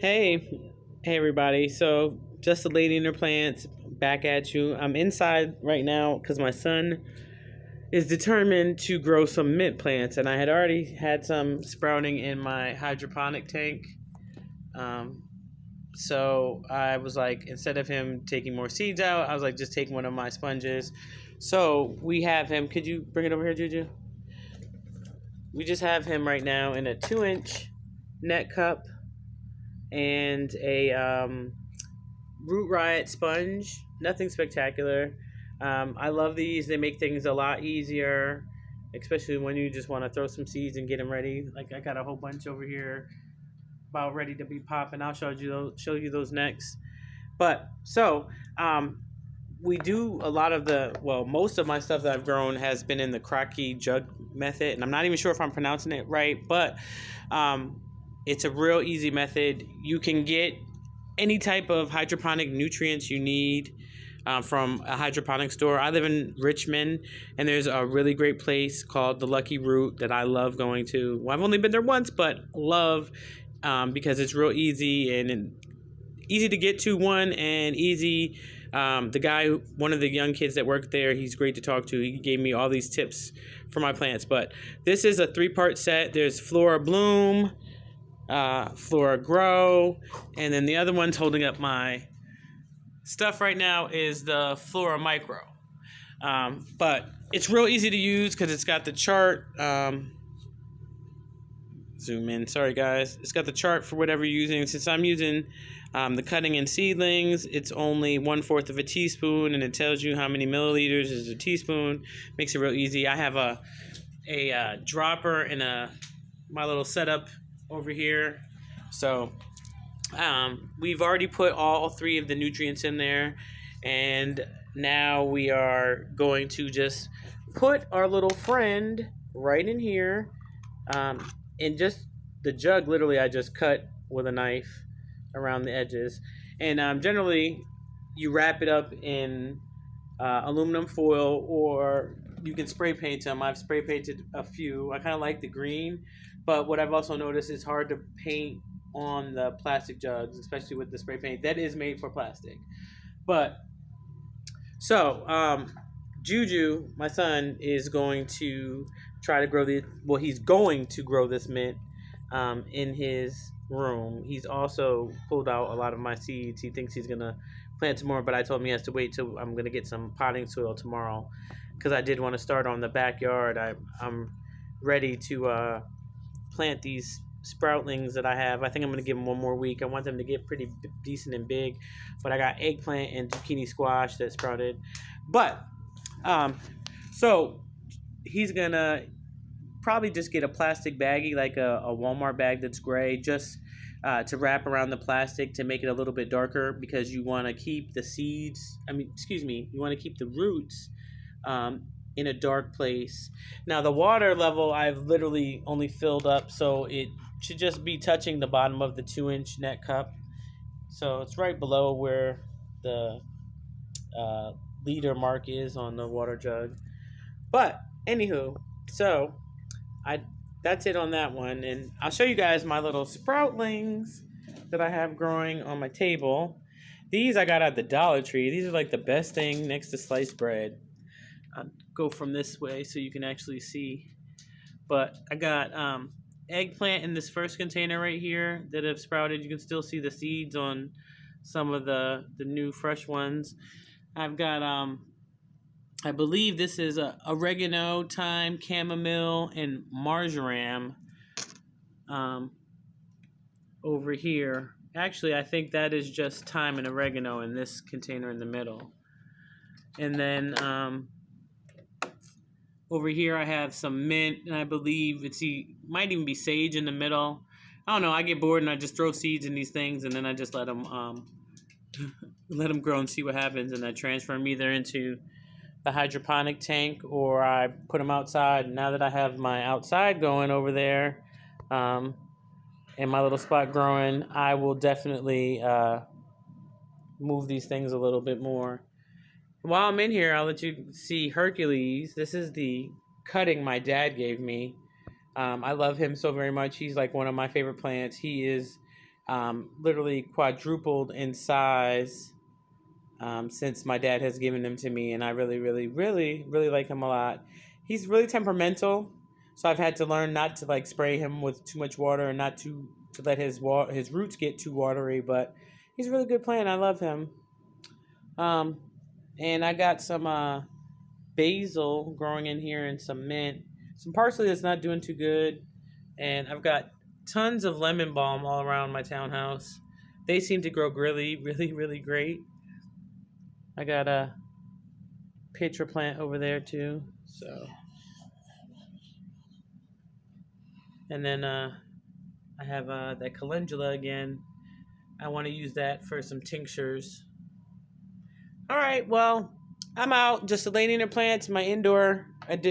Hey everybody. So, just a lady in her plants back at you. I'm inside right now because my son is determined to grow some mint plants, and I had already had some sprouting in my hydroponic tank. Um, so, I was like, instead of him taking more seeds out, I was like, just taking one of my sponges. So, we have him. Could you bring it over here, Juju? We just have him right now in a 2-inch net cup and a Root Riot sponge. Nothing spectacular. I love these. They make things a lot easier, especially when you just want to throw some seeds and get them ready. Like I got a whole bunch over here about ready to be popping. I'll show you those next. But so we do a lot of most of my stuff that I've grown has been in the kratky jug method, and I'm not even sure if I'm pronouncing it right, but it's a real easy method. You can get any type of hydroponic nutrients you need from a hydroponic store. I live in Richmond, and there's a really great place called the Lucky Root that I love going to. Well, I've only been there once, but love because it's real easy and easy to get to, and easy. The guy, one of the young kids that worked there, he's great to talk to. He gave me all these tips for my plants. But this is a 3-part set. There's Flora Bloom, Flora Grow, and then the other one's holding up my stuff right now is the Flora Micro. But it's real easy to use because it's got the chart. Zoom in. Sorry, guys. It's got the chart for whatever you're using. Since I'm using the cutting in seedlings, it's only 1/4 of a teaspoon, and it tells you how many milliliters is a teaspoon. Makes it real easy. I have a dropper and my little setup over here. So we've already put all 3 of the nutrients in there, and now we are going to just put our little friend right in here. And just the jug, literally, I just cut with a knife around the edges. And generally, you wrap it up in aluminum foil, or you can spray paint them. I've spray painted a few. I kind of like the green, but what I've also noticed is hard to paint on the plastic jugs, especially with the spray paint. That is made for plastic. But, so, Juju, my son, is going to try to grow he's going to grow this mint in his room. He's also pulled out a lot of my seeds. He thinks he's going to plant some more, but I told him he has to wait till I'm going to get some potting soil tomorrow because I did want to start on the backyard. I'm ready to plant these sproutlings that I have. I think I'm going to give them one more week. I want them to get pretty decent and big, but I got eggplant and zucchini squash that sprouted. But so he's gonna probably just get a plastic baggie, like a Walmart bag that's gray, just to wrap around the plastic to make it a little bit darker, because you want to keep the seeds, you want to keep the roots in a dark place. Now the water level I've literally only filled up, so it should just be touching the bottom of the 2-inch net cup. So it's right below where the liter mark is on the water jug. But anywho, so that's it on that one, and I'll show you guys my little sproutlings that I have growing on my table. These I got at the Dollar Tree. These are like the best thing next to sliced bread. I'll go from this way so you can actually see. But I got eggplant in this first container right here that have sprouted. You can still see the seeds on some of the new fresh ones. I've got I believe this is oregano, thyme, chamomile, and marjoram over here. Actually, I think that is just thyme and oregano in this container in the middle. And then over here I have some mint, and I believe might even be sage in the middle. I don't know. I get bored and I just throw seeds in these things, and then I just let them grow and see what happens, and I transfer them either into the hydroponic tank or I put them outside. Now that I have my outside going over there and my little spot growing, I will definitely move these things a little bit more. While I'm in here, I'll let you see Hercules. This is the cutting my dad gave me. I love him so very much. He's like one of my favorite plants. He is literally quadrupled in size since my dad has given him to me, and I really, really, really, really like him a lot. He's really temperamental, so I've had to learn not to like spray him with too much water and not to let his roots get too watery. But he's a really good plant. I love him. Um, and I got some basil growing in here and some mint, some parsley that's not doing too good, and I've got tons of lemon balm all around my townhouse. They seem to grow really, really, really great. I got a pitcher plant over there too. So, and then I have that calendula again. I want to use that for some tinctures. All right, well, I'm out. Just the lady in the plants, my indoor addition.